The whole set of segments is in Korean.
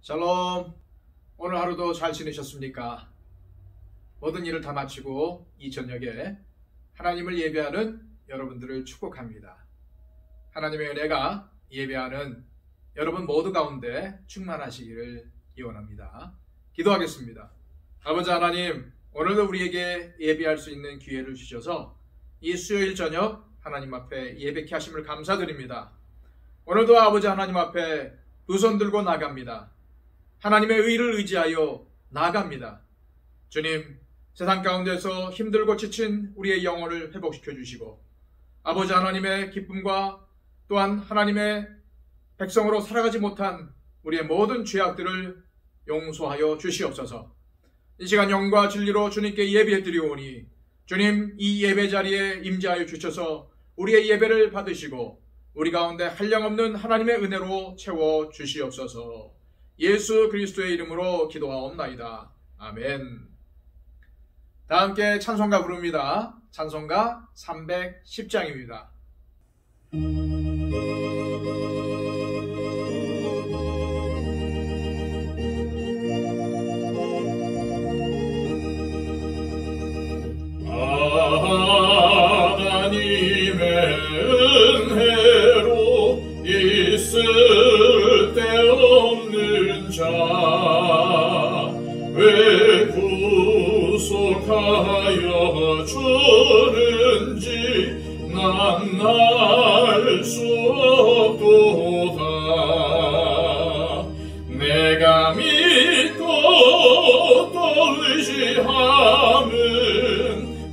샬롬. 오늘 하루도 잘 지내셨습니까? 모든 일을 다 마치고 이 저녁에 하나님을 예배하는 여러분들을 축복합니다. 하나님의 은혜가 예배하는 여러분 모두 가운데 충만하시기를 기원합니다. 기도하겠습니다. 아버지 하나님, 오늘도 우리에게 예배할 수 있는 기회를 주셔서 이 수요일 저녁 하나님 앞에 예배케 하심을 감사드립니다. 오늘도 아버지 하나님 앞에 두 손 들고 나갑니다. 하나님의 의를 의지하여 나아갑니다. 주님, 세상 가운데서 힘들고 지친 우리의 영혼을 회복시켜 주시고 아버지 하나님의 기쁨과 또한 하나님의 백성으로 살아가지 못한 우리의 모든 죄악들을 용서하여 주시옵소서. 이 시간 영과 진리로 주님께 예배해 드리오니 주님, 이 예배 자리에 임재하여 주셔서 우리의 예배를 받으시고 우리 가운데 한량없는 하나님의 은혜로 채워 주시옵소서. 예수 그리스도의 이름으로 기도하옵나이다. 아멘. 다 함께 찬송가 부릅니다. 찬송가 310장입니다. 하나님의 은혜로 있을 때 없는 자 왜 구속하여 주는지 난 알 수 없도다. 내가 믿고 또 의지함은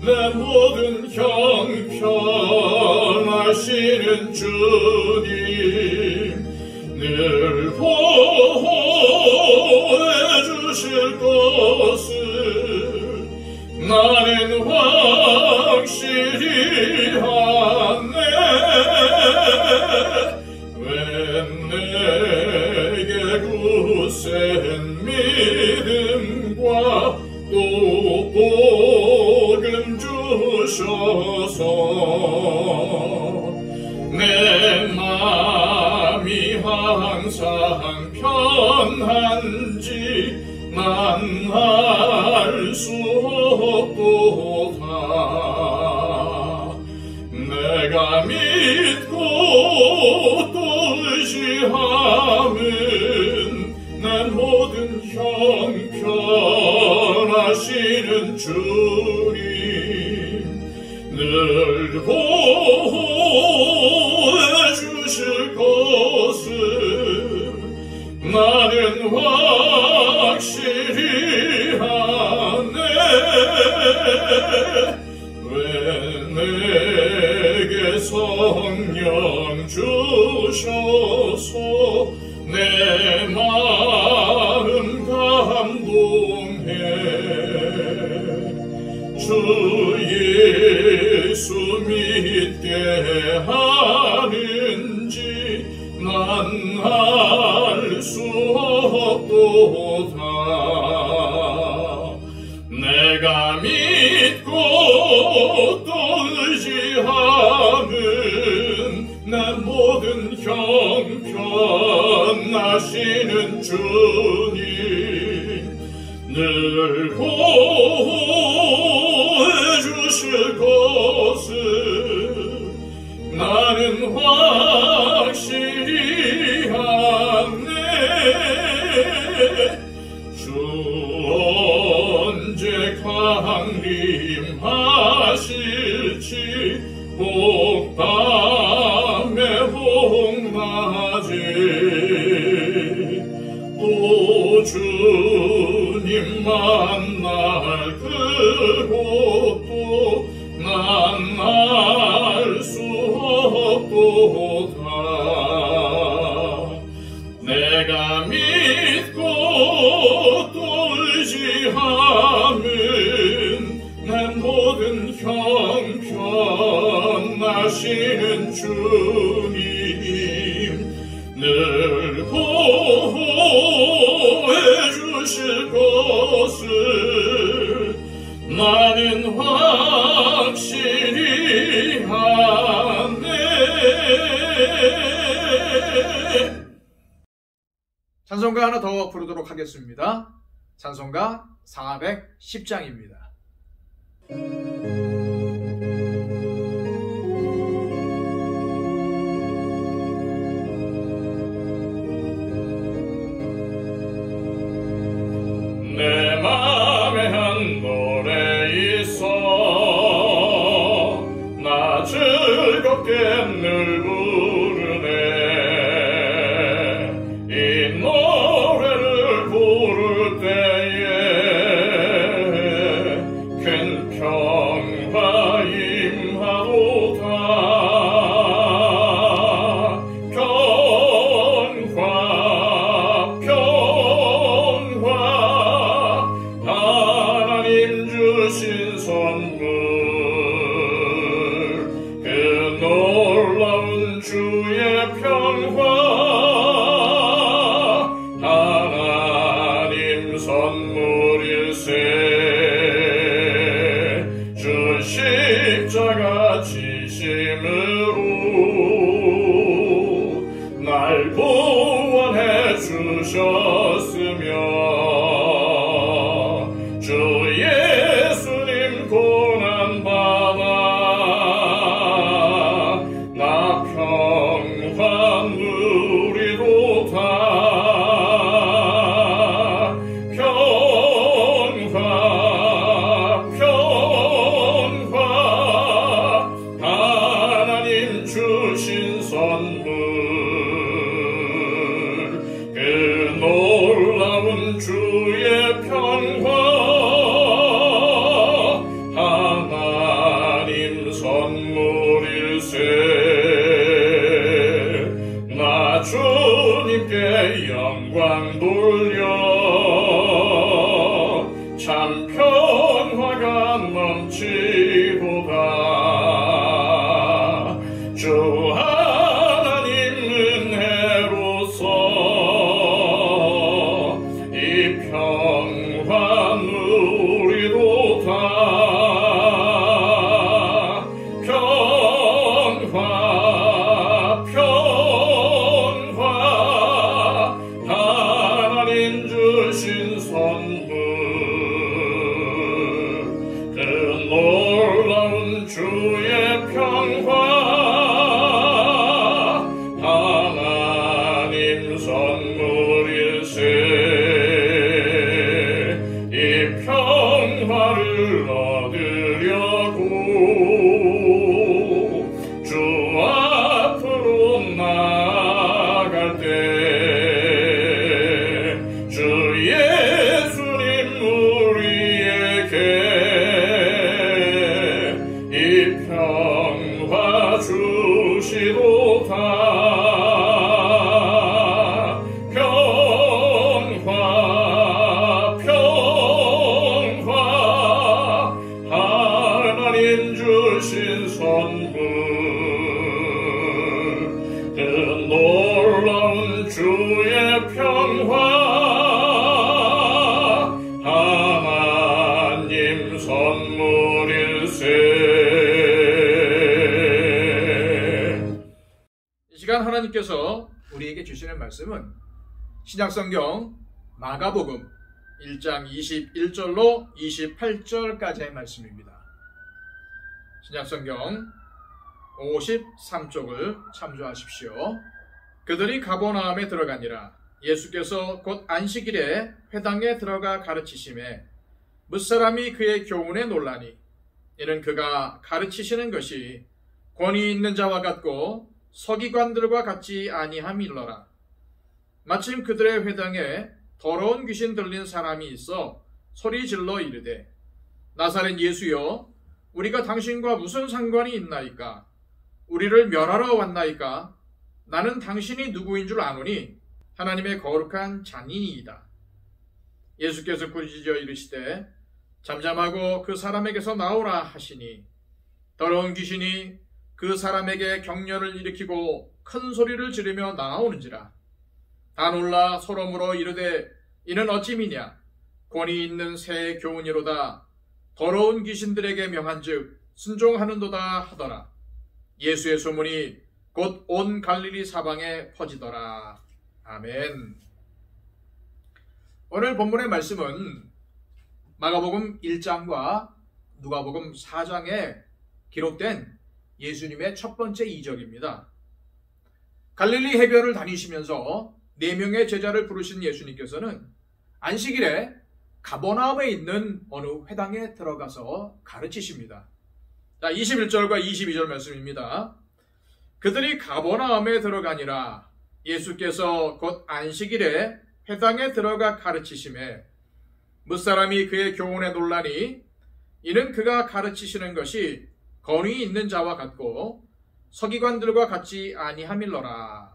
내 모든 형편하시는 주님 늘 보호해 주실 것을 나는 확실히 하네. 왜 내게 굳센 믿음과 또 복음 주셔서 내 맘이 항상 편한지 난 알 수 없도다. 내가 믿고 또 의지함은 내 모든 형편하시는 주님 늘 보호해 주실 것을 나는 확실히 하네. 왜 내게 성령 주셔서 내 마음 감동해. 주 예수 믿게 하는지 난 알 수 없도다. 내가 믿고 또 의지함은 내 모든 형편하시는 주님 늘 보호해 주실 것을 나는 확실히 하네. 주 언제 강림하실지 복담의 복낮에 또 주님 만날 그곳도 난 알 수 없도다. 내가 믿고 또 의지함은 내 모든 형편하시는 주님 늘 보호해 주실 것을 나는 확실히 하네. 찬송가 하나 더 부르도록 하겠습니다. 찬송가 410장입니다. 내 맘에 한 노래 있어 나 즐겁게 늘 부르네 이 노래를 부를 때에 큰 평화 임하도다 하나님 주신 선물 그 놀라운 주의 평화 하나님 선물일세 주 십자가 지심으로 날 구원해 주셨으며 주 예수님 고난받아 나 평화 누리도다 평화 하나님 주신 선물 그 놀라운 주의 평화 하나님 선물일세 나 주님께 영광 돌려 참 평화가 넘치도다 주 하나님 은혜로서 이 평화 누리도다 평화 하나님 주신 선물 그 놀라운 주의 평화 하나님 선물일세 이 평화를 얻으려고 주 앞으로 나아갈 때 주 예수님 우리에게 이 평화 주시도다 평화 하나님 주신 선물 그 놀라운 주의 평화 하나님 선물일세 이 시간 하나님께서 우리에게 주시는 말씀은 신약성경 마가복음 1장 21절로 28절까지의 말씀입니다. 신약성경 53쪽을 참조하십시오. 그들이 가버나움에 들어가니라. 예수께서 곧 안식일에 회당에 들어가 가르치심에 뭇사람이 그의 교훈에 놀라니 이는 그가 가르치시는 것이 권위 있는 자와 같고 서기관들과 같지 아니함일러라. 마침 그들의 회당에 더러운 귀신 들린 사람이 있어 소리질러 이르되 나사렛 예수여 우리가 당신과 무슨 상관이 있나이까? 우리를 멸하러 왔나이까? 나는 당신이 누구인 줄 아노니 하나님의 거룩한 장인이이다. 예수께서 부르짖어 이르시되 잠잠하고 그 사람에게서 나오라 하시니 더러운 귀신이 그 사람에게 경련을 일으키고 큰 소리를 지르며 나오는지라. 다 놀라 서로 물어 이르되 이는 어찌미냐? 권위 있는 새 교훈이로다. 더러운 귀신들에게 명한즉 순종하는도다 하더라. 예수의 소문이 곧 온 갈릴리 사방에 퍼지더라. 아멘. 오늘 본문의 말씀은 마가복음 1장과 누가복음 4장에 기록된 예수님의 첫 번째 이적입니다. 갈릴리 해변을 다니시면서 4명의 제자를 부르신 예수님께서는 안식일에 가버나움에 있는 어느 회당에 들어가서 가르치십니다. 자, 21절과 22절 말씀입니다. 그들이 가버나움에 들어가니라. 예수께서 곧 안식일에 회당에 들어가 가르치심에 무사람이 그의 교훈에 놀라니 이는 그가 가르치시는 것이 권위 있는 자와 같고 서기관들과 같지 아니함일러라.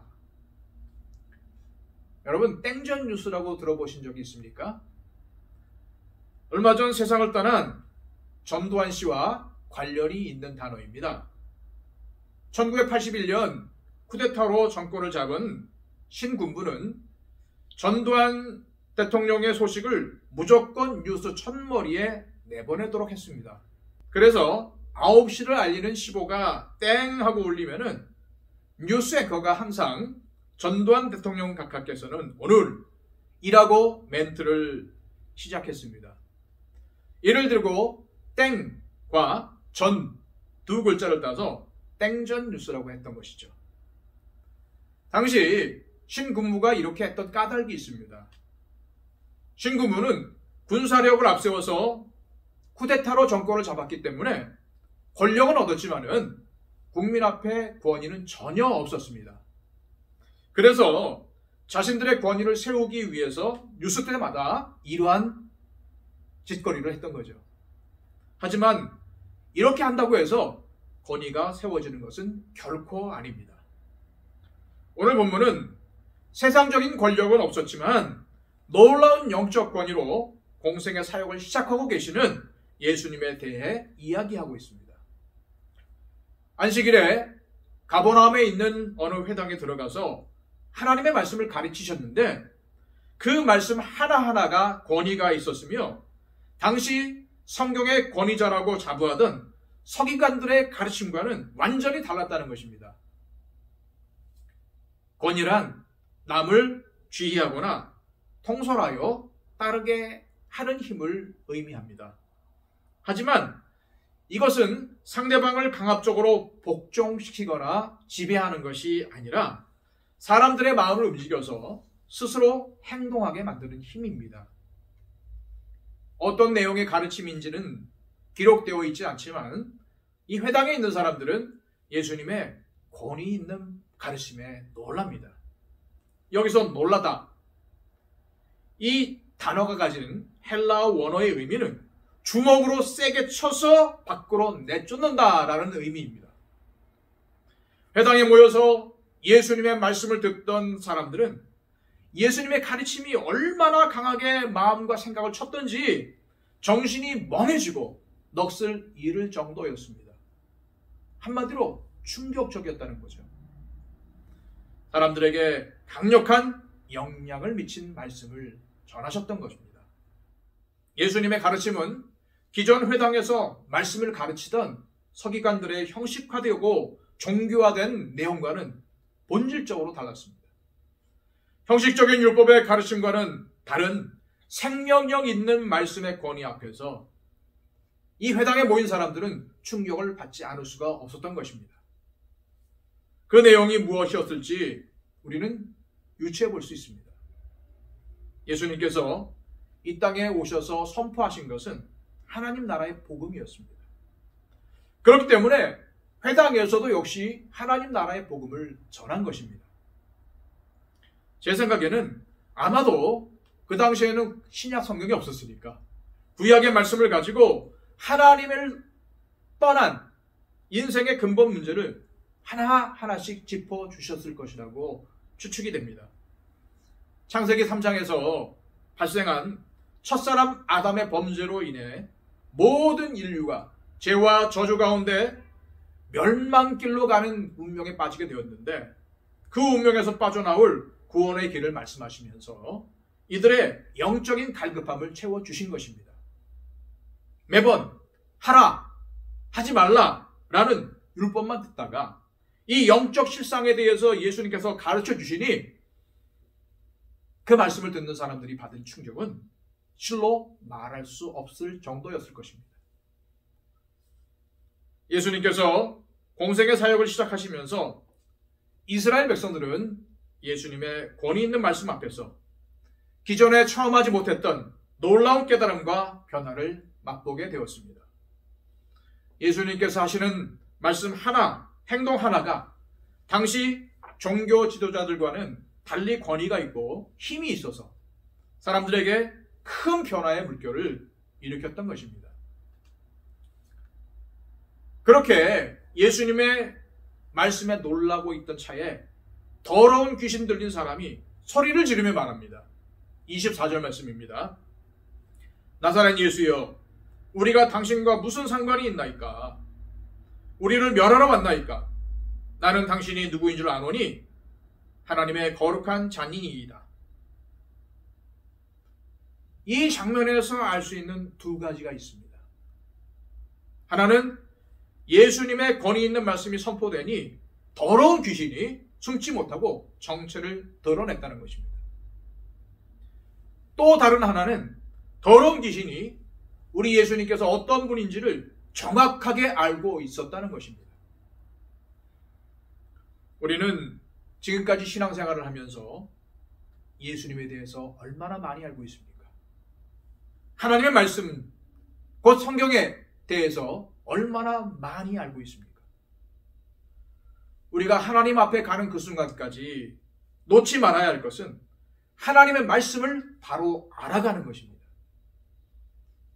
여러분, 땡전 뉴스라고 들어보신 적이 있습니까? 얼마 전 세상을 떠난 전두환 씨와 관련이 있는 단어입니다. 1981년 쿠데타로 정권을 잡은 신군부는 전두환 대통령의 소식을 무조건 뉴스 첫머리에 내보내도록 했습니다. 그래서 9시를 알리는 시보가 땡 하고 울리면은 뉴스 앵커가 항상 전두환 대통령 각하께서는 오늘이라고 멘트를 시작했습니다. 예를 들고 땡과 전 두 글자를 따서 땡전 뉴스라고 했던 것이죠. 당시 신군부가 이렇게 했던 까닭이 있습니다. 신군부는 군사력을 앞세워서 쿠데타로 정권을 잡았기 때문에 권력은 얻었지만은 국민 앞에 권위는 전혀 없었습니다. 그래서 자신들의 권위를 세우기 위해서 뉴스 때마다 이러한 짓거리를 했던 거죠. 하지만 이렇게 한다고 해서 권위가 세워지는 것은 결코 아닙니다. 오늘 본문은 세상적인 권력은 없었지만 놀라운 영적 권위로 공생의 사역을 시작하고 계시는 예수님에 대해 이야기하고 있습니다. 안식일에 가버나움에 있는 어느 회당에 들어가서 하나님의 말씀을 가르치셨는데 그 말씀 하나하나가 권위가 있었으며 당시 성경의 권위자라고 자부하던 서기관들의 가르침과는 완전히 달랐다는 것입니다. 권위란 남을 지휘하거나 통솔하여 따르게 하는 힘을 의미합니다. 하지만 이것은 상대방을 강압적으로 복종시키거나 지배하는 것이 아니라 사람들의 마음을 움직여서 스스로 행동하게 만드는 힘입니다. 어떤 내용의 가르침인지는 기록되어 있지 않지만 이 회당에 있는 사람들은 예수님의 권위 있는 가르침에 놀랍니다. 여기서 놀라다, 이 단어가 가진 헬라어 원어의 의미는 주먹으로 세게 쳐서 밖으로 내쫓는다라는 의미입니다. 회당에 모여서 예수님의 말씀을 듣던 사람들은 예수님의 가르침이 얼마나 강하게 마음과 생각을 쳤던지 정신이 멍해지고 넋을 잃을 정도였습니다. 한마디로 충격적이었다는 거죠. 사람들에게 강력한 영향을 미친 말씀을 전하셨던 것입니다. 예수님의 가르침은 기존 회당에서 말씀을 가르치던 서기관들의 형식화되고 종교화된 내용과는 본질적으로 달랐습니다. 형식적인 율법의 가르침과는 다른 생명력 있는 말씀의 권위 앞에서 이 회당에 모인 사람들은 충격을 받지 않을 수가 없었던 것입니다. 그 내용이 무엇이었을지 우리는 유추해 볼 수 있습니다. 예수님께서 이 땅에 오셔서 선포하신 것은 하나님 나라의 복음이었습니다. 그렇기 때문에 회당에서도 역시 하나님 나라의 복음을 전한 것입니다. 제 생각에는 아마도 그 당시에는 신약 성경이 없었으니까 구약의 말씀을 가지고 하나님을 떠난 인생의 근본 문제를 하나하나씩 짚어주셨을 것이라고 추측이 됩니다. 창세기 3장에서 발생한 첫사람 아담의 범죄로 인해 모든 인류가 죄와 저주 가운데 멸망길로 가는 운명에 빠지게 되었는데 그 운명에서 빠져나올 구원의 길을 말씀하시면서 이들의 영적인 갈급함을 채워주신 것입니다. 매번 하라, 하지 말라 라는 율법만 듣다가 이 영적 실상에 대해서 예수님께서 가르쳐 주시니 그 말씀을 듣는 사람들이 받은 충격은 실로 말할 수 없을 정도였을 것입니다. 예수님께서 공생의 사역을 시작하시면서 이스라엘 백성들은 예수님의 권위 있는 말씀 앞에서 기존에 처음 하지 못했던 놀라운 깨달음과 변화를 맛보게 되었습니다. 예수님께서 하시는 말씀 하나, 행동 하나가 당시 종교 지도자들과는 달리 권위가 있고 힘이 있어서 사람들에게 큰 변화의 물결을 일으켰던 것입니다. 그렇게 예수님의 말씀에 놀라고 있던 차에 더러운 귀신 들린 사람이 소리를 지르며 말합니다. 24절 말씀입니다. 나사렛 예수여, 우리가 당신과 무슨 상관이 있나이까? 우리를 멸하러 왔나이까? 나는 당신이 누구인 줄 아노니 하나님의 거룩한 자니이다. 이 장면에서 알 수 있는 두 가지가 있습니다. 하나는 예수님의 권위 있는 말씀이 선포되니 더러운 귀신이 숨지 못하고 정체를 드러냈다는 것입니다. 또 다른 하나는 더러운 귀신이 우리 예수님께서 어떤 분인지를 정확하게 알고 있었다는 것입니다. 우리는 지금까지 신앙생활을 하면서 예수님에 대해서 얼마나 많이 알고 있습니까? 하나님의 말씀, 곧 성경에 대해서 얼마나 많이 알고 있습니까? 우리가 하나님 앞에 가는 그 순간까지 놓지 말아야 할 것은 하나님의 말씀을 바로 알아가는 것입니다.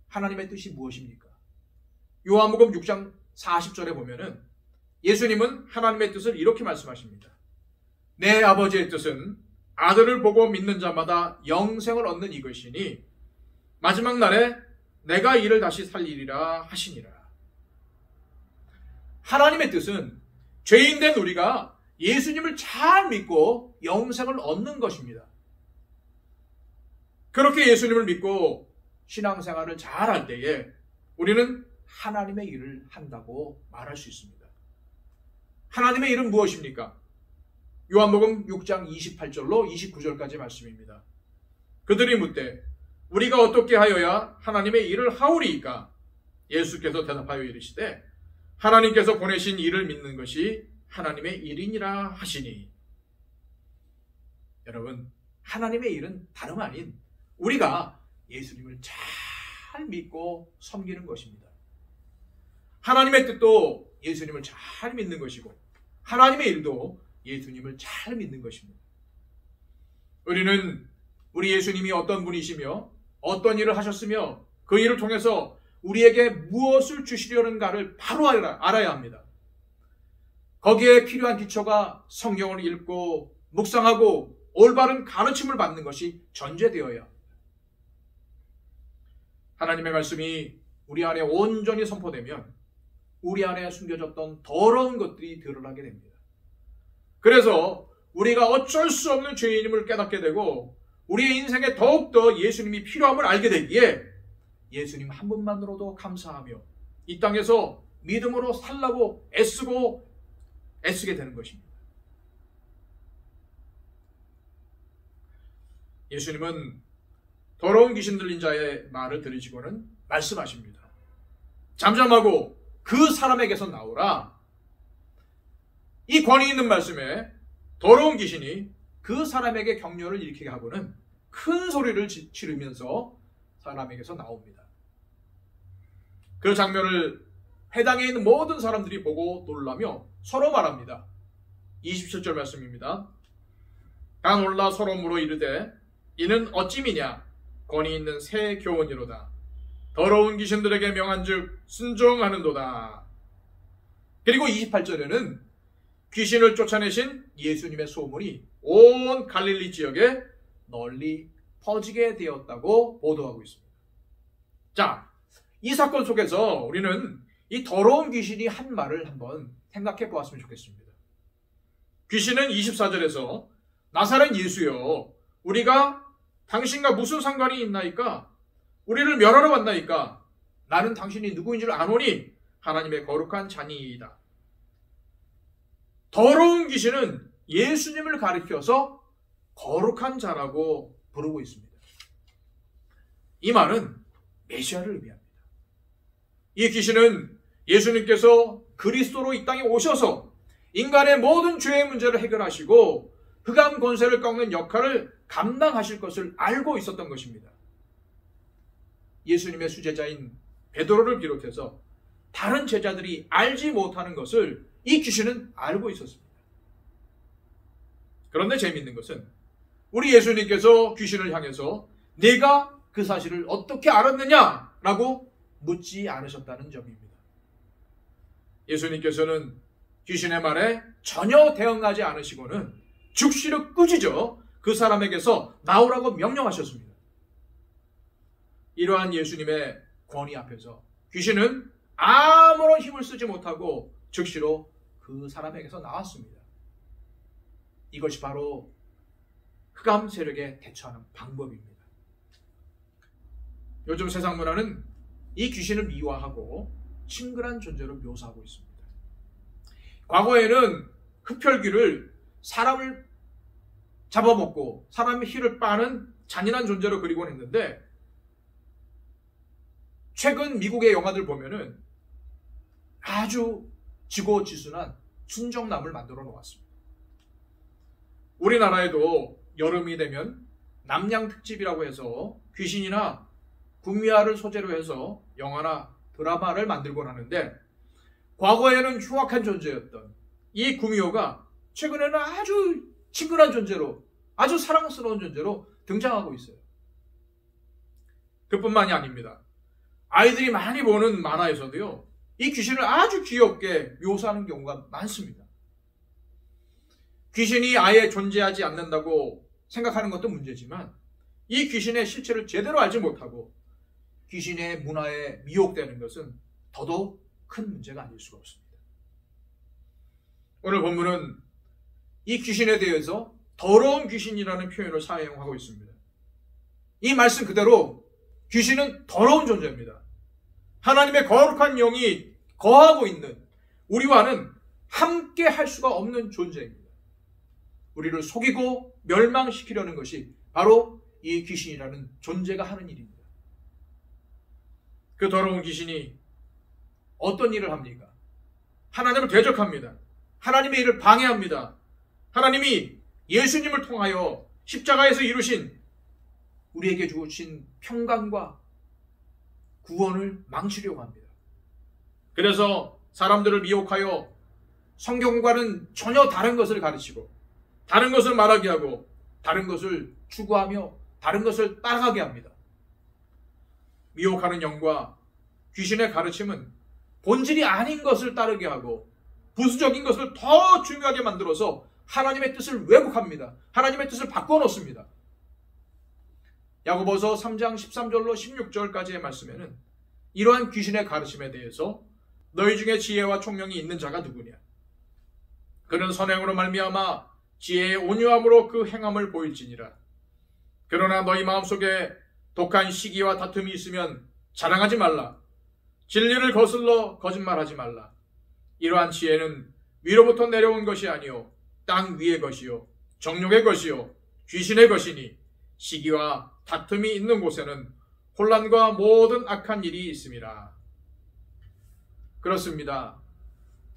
하나님의 뜻이 무엇입니까? 요한복음 6장 40절에 보면은 예수님은 하나님의 뜻을 이렇게 말씀하십니다. 내 아버지의 뜻은 아들을 보고 믿는 자마다 영생을 얻는 이것이니 마지막 날에 내가 이를 다시 살리리라 하시니라. 하나님의 뜻은 죄인된 우리가 예수님을 잘 믿고 영생을 얻는 것입니다. 그렇게 예수님을 믿고 신앙생활을 잘 할 때에 우리는 하나님의 일을 한다고 말할 수 있습니다. 하나님의 일은 무엇입니까? 요한복음 6장 28절로 29절까지 말씀입니다. 그들이 묻되 우리가 어떻게 하여야 하나님의 일을 하오리이까? 예수께서 대답하여 이르시되 하나님께서 보내신 일을 믿는 것이 하나님의 일이니라 하시니. 여러분, 하나님의 일은 다름 아닌 우리가 예수님을 잘 믿고 섬기는 것입니다. 하나님의 뜻도 예수님을 잘 믿는 것이고 하나님의 일도 예수님을 잘 믿는 것입니다. 우리는 우리 예수님이 어떤 분이시며 어떤 일을 하셨으며 그 일을 통해서 우리에게 무엇을 주시려는가를 바로 알아야 합니다. 거기에 필요한 기초가 성경을 읽고 묵상하고 올바른 가르침을 받는 것이 전제되어야 합니다. 하나님의 말씀이 우리 안에 온전히 선포되면 우리 안에 숨겨졌던 더러운 것들이 드러나게 됩니다. 그래서 우리가 어쩔 수 없는 죄인임을 깨닫게 되고 우리의 인생에 더욱더 예수님이 필요함을 알게 되기에 예수님 한 분만으로도 감사하며 이 땅에서 믿음으로 살라고 애쓰게 되는 것입니다. 예수님은 더러운 귀신 들린 자의 말을 들으시고는 말씀하십니다. 잠잠하고 그 사람에게서 나오라. 이 권위 있는 말씀에 더러운 귀신이 그 사람에게 격려를 일으키게 하고는 큰 소리를 지르면서 사람에게서 나옵니다. 그 장면을 해당에 있는 모든 사람들이 보고 놀라며 서로 말합니다. 27절 말씀입니다. 다 놀라 서로 물어 이르되 이는 어찌미냐? 권위 있는 새 교훈이로다. 더러운 귀신들에게 명한즉 순종하는도다. 그리고 28절에는 귀신을 쫓아내신 예수님의 소문이 온 갈릴리 지역에 널리 퍼지게 되었다고 보도하고 있습니다. 자, 이 사건 속에서 우리는 이 더러운 귀신이 한 말을 한번 생각해 보았으면 좋겠습니다. 귀신은 24절에서 나사렛 예수여, 우리가 당신과 무슨 상관이 있나이까? 우리를 멸하러 왔나이까? 나는 당신이 누구인 줄 아노니 하나님의 거룩한 자니이다. 더러운 귀신은 예수님을 가리켜서 거룩한 자라고 부르고 있습니다. 이 말은 메시아를 의미합니다. 이 귀신은 예수님께서 그리스도로 이 땅에 오셔서 인간의 모든 죄의 문제를 해결하시고 흑암 권세를 꺾는 역할을 감당하실 것을 알고 있었던 것입니다. 예수님의 수제자인 베드로를 비롯해서 다른 제자들이 알지 못하는 것을 이 귀신은 알고 있었습니다. 그런데 재미있는 것은 우리 예수님께서 귀신을 향해서 네가 그 사실을 어떻게 알았느냐라고 묻지 않으셨다는 점입니다. 예수님께서는 귀신의 말에 전혀 대응하지 않으시고는 즉시로 꾸짖어 그 사람에게서 나오라고 명령하셨습니다. 이러한 예수님의 권위 앞에서 귀신은 아무런 힘을 쓰지 못하고 즉시로 그 사람에게서 나왔습니다. 이것이 바로 흑암 세력에 대처하는 방법입니다. 요즘 세상 문화는 이 귀신을 미화하고 친근한 존재로 묘사하고 있습니다. 과거에는 흡혈귀를 사람을 잡아먹고 사람의 희를 빠는 잔인한 존재로 그리곤 했는데 최근 미국의 영화들 보면은 아주 지고지순한 순정남을 만들어 놓았습니다. 우리나라에도 여름이 되면 남양특집이라고 해서 귀신이나 구미호를 소재로 해서 영화나 드라마를 만들곤 하는데 과거에는 흉악한 존재였던 이 구미호가 최근에는 아주 친근한 존재로 아주 사랑스러운 존재로 등장하고 있어요. 그뿐만이 아닙니다. 아이들이 많이 보는 만화에서도요. 이 귀신을 아주 귀엽게 묘사하는 경우가 많습니다. 귀신이 아예 존재하지 않는다고 생각하는 것도 문제지만 이 귀신의 실체를 제대로 알지 못하고 귀신의 문화에 미혹되는 것은 더더욱 큰 문제가 아닐 수가 없습니다. 오늘 본문은 이 귀신에 대해서 더러운 귀신이라는 표현을 사용하고 있습니다. 이 말씀 그대로 귀신은 더러운 존재입니다. 하나님의 거룩한 영이 거하고 있는 우리와는 함께 할 수가 없는 존재입니다. 우리를 속이고 멸망시키려는 것이 바로 이 귀신이라는 존재가 하는 일입니다. 그 더러운 귀신이 어떤 일을 합니까? 하나님을 대적합니다. 하나님의 일을 방해합니다. 하나님이 예수님을 통하여 십자가에서 이루신 우리에게 주신 평강과 구원을 망치려고 합니다. 그래서 사람들을 미혹하여 성경과는 전혀 다른 것을 가르치고 다른 것을 말하게 하고 다른 것을 추구하며 다른 것을 따라가게 합니다. 미혹하는 영과 귀신의 가르침은 본질이 아닌 것을 따르게 하고 부수적인 것을 더 중요하게 만들어서 하나님의 뜻을 왜곡합니다. 하나님의 뜻을 바꿔놓습니다. 야고보서 3장 13절로 16절까지의 말씀에는 이러한 귀신의 가르침에 대해서 너희 중에 지혜와 총명이 있는 자가 누구냐? 그는 선행으로 말미암아 지혜의 온유함으로 그 행함을 보일지니라. 그러나 너희 마음속에 독한 시기와 다툼이 있으면 자랑하지 말라. 진리를 거슬러 거짓말하지 말라. 이러한 지혜는 위로부터 내려온 것이 아니요 땅 위의 것이요 정욕의 것이요 귀신의 것이니 시기와 다툼이 있는 곳에는 혼란과 모든 악한 일이 있음이라. 그렇습니다.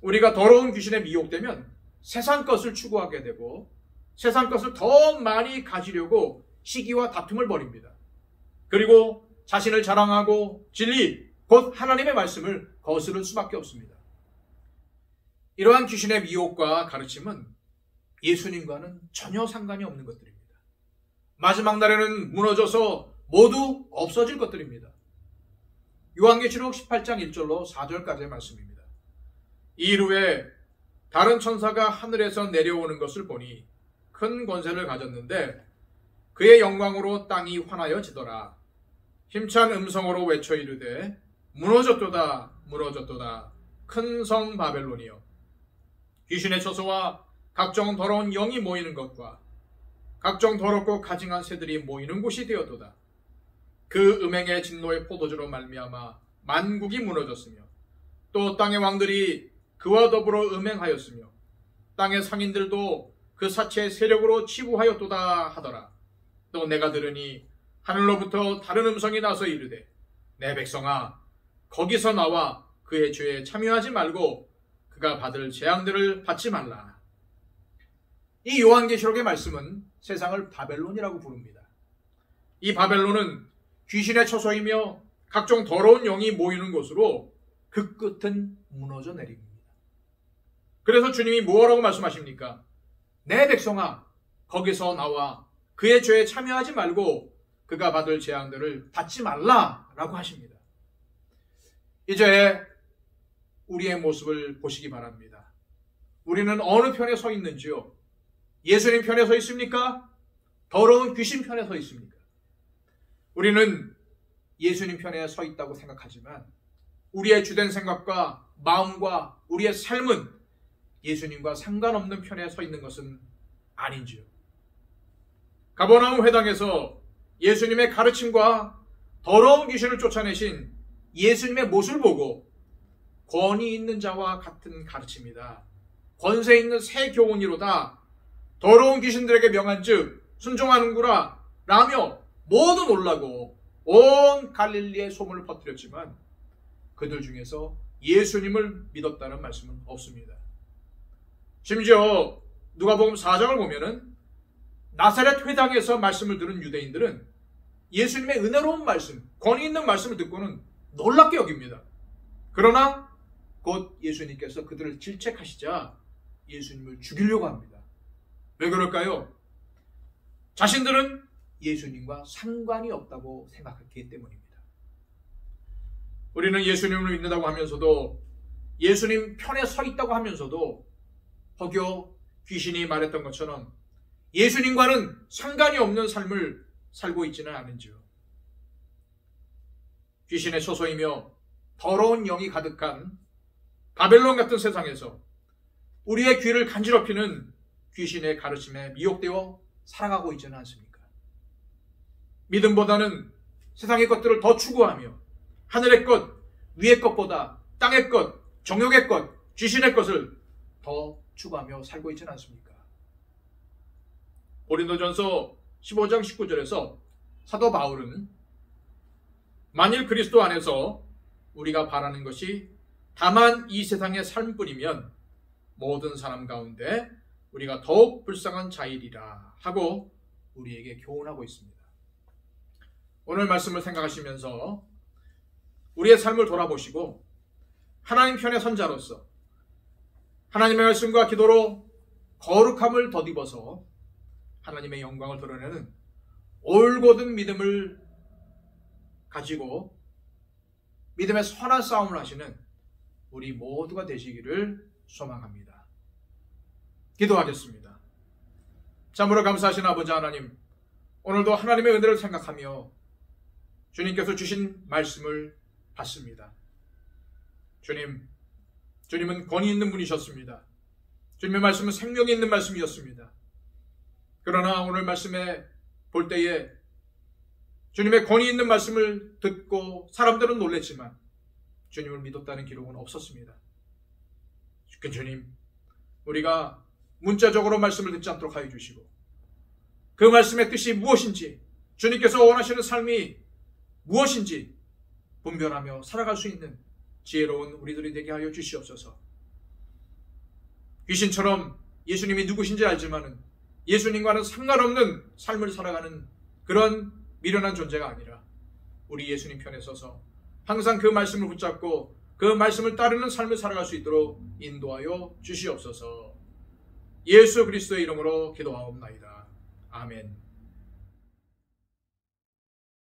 우리가 더러운 귀신에 미혹되면 세상 것을 추구하게 되고 세상 것을 더 많이 가지려고 시기와 다툼을 벌입니다. 그리고 자신을 자랑하고 진리, 곧 하나님의 말씀을 거스를 수밖에 없습니다. 이러한 귀신의 미혹과 가르침은 예수님과는 전혀 상관이 없는 것들입니다. 마지막 날에는 무너져서 모두 없어질 것들입니다. 요한계시록 18장 1절로 4절까지의 말씀입니다. 이일 후에 다른 천사가 하늘에서 내려오는 것을 보니 큰 권세를 가졌는데 그의 영광으로 땅이 환하여지더라. 힘찬 음성으로 외쳐 이르되 무너졌도다 무너졌도다 큰 성 바벨론이여. 귀신의 처소와 각종 더러운 영이 모이는 것과 각종 더럽고 가증한 새들이 모이는 곳이 되었도다. 그 음행의 진노의 포도주로 말미암아 만국이 무너졌으며 또 땅의 왕들이 그와 더불어 음행하였으며 땅의 상인들도 그 사체의 세력으로 치부하였도다 하더라. 또 내가 들으니 하늘로부터 다른 음성이 나서 이르되 내 백성아 거기서 나와 그의 죄에 참여하지 말고 그가 받을 재앙들을 받지 말라. 이 요한계시록의 말씀은 세상을 바벨론이라고 부릅니다. 이 바벨론은 귀신의 처소이며 각종 더러운 영이 모이는 곳으로 그 끝은 무너져 내립니다. 그래서 주님이 뭐라고 말씀하십니까? 내 백성아 거기서 나와 그의 죄에 참여하지 말고 그가 받을 재앙들을 받지 말라라고 하십니다. 이제 우리의 모습을 보시기 바랍니다. 우리는 어느 편에 서 있는지요? 예수님 편에 서 있습니까? 더러운 귀신 편에 서 있습니까? 우리는 예수님 편에 서 있다고 생각하지만 우리의 주된 생각과 마음과 우리의 삶은 예수님과 상관없는 편에 서 있는 것은 아닌지요? 가버나움 회당에서 예수님의 가르침과 더러운 귀신을 쫓아내신 예수님의 모습을 보고 권위 있는 자와 같은 가르침이다. 권세 있는 새 교훈이로다. 더러운 귀신들에게 명한즉 순종하는구나 라며 모두 놀라고 온 갈릴리에 소문을 퍼뜨렸지만 그들 중에서 예수님을 믿었다는 말씀은 없습니다. 심지어 누가복음 4장을 보면은 나사렛 회당에서 말씀을 들은 유대인들은 예수님의 은혜로운 말씀, 권위 있는 말씀을 듣고는 놀랍게 여깁니다. 그러나 곧 예수님께서 그들을 질책하시자 예수님을 죽이려고 합니다. 왜 그럴까요? 자신들은 예수님과 상관이 없다고 생각했기 때문입니다. 우리는 예수님을 믿는다고 하면서도 예수님 편에 서 있다고 하면서도 혹여 귀신이 말했던 것처럼 예수님과는 상관이 없는 삶을 살고 있지는 않은지요. 귀신의 처소이며 더러운 영이 가득한 바벨론 같은 세상에서 우리의 귀를 간지럽히는 귀신의 가르침에 미혹되어 살아가고 있지는 않습니까? 믿음보다는 세상의 것들을 더 추구하며 하늘의 것, 위의 것보다 땅의 것, 정욕의 것, 귀신의 것을 더 추구하며 살고 있지는 않습니까? 고린도전서 15장 19절에서 사도 바울은 만일 그리스도 안에서 우리가 바라는 것이 다만 이 세상의 삶뿐이면 모든 사람 가운데 우리가 더욱 불쌍한 자이리라 하고 우리에게 교훈하고 있습니다. 오늘 말씀을 생각하시면서 우리의 삶을 돌아보시고 하나님 편의 선자로서 하나님의 말씀과 기도로 거룩함을 덧입어서 하나님의 영광을 드러내는 올곧은 믿음을 가지고 믿음의 선한 싸움을 하시는 우리 모두가 되시기를 소망합니다. 기도하겠습니다. 참으로 감사하신 아버지 하나님, 오늘도 하나님의 은혜를 생각하며 주님께서 주신 말씀을 받습니다. 주님은 권위 있는 분이셨습니다. 주님의 말씀은 생명이 있는 말씀이었습니다. 그러나 오늘 말씀에 볼 때에 주님의 권위 있는 말씀을 듣고 사람들은 놀랬지만 주님을 믿었다는 기록은 없었습니다. 주님, 우리가 문자적으로 말씀을 듣지 않도록 하여 주시고 그 말씀의 뜻이 무엇인지, 주님께서 원하시는 삶이 무엇인지 분별하며 살아갈 수 있는 지혜로운 우리들이 되게 하여 주시옵소서. 귀신처럼 예수님이 누구신지 알지만은 예수님과는 상관없는 삶을 살아가는 그런 미련한 존재가 아니라 우리 예수님 편에 서서 항상 그 말씀을 붙잡고 그 말씀을 따르는 삶을 살아갈 수 있도록 인도하여 주시옵소서. 예수 그리스도의 이름으로 기도하옵나이다. 아멘.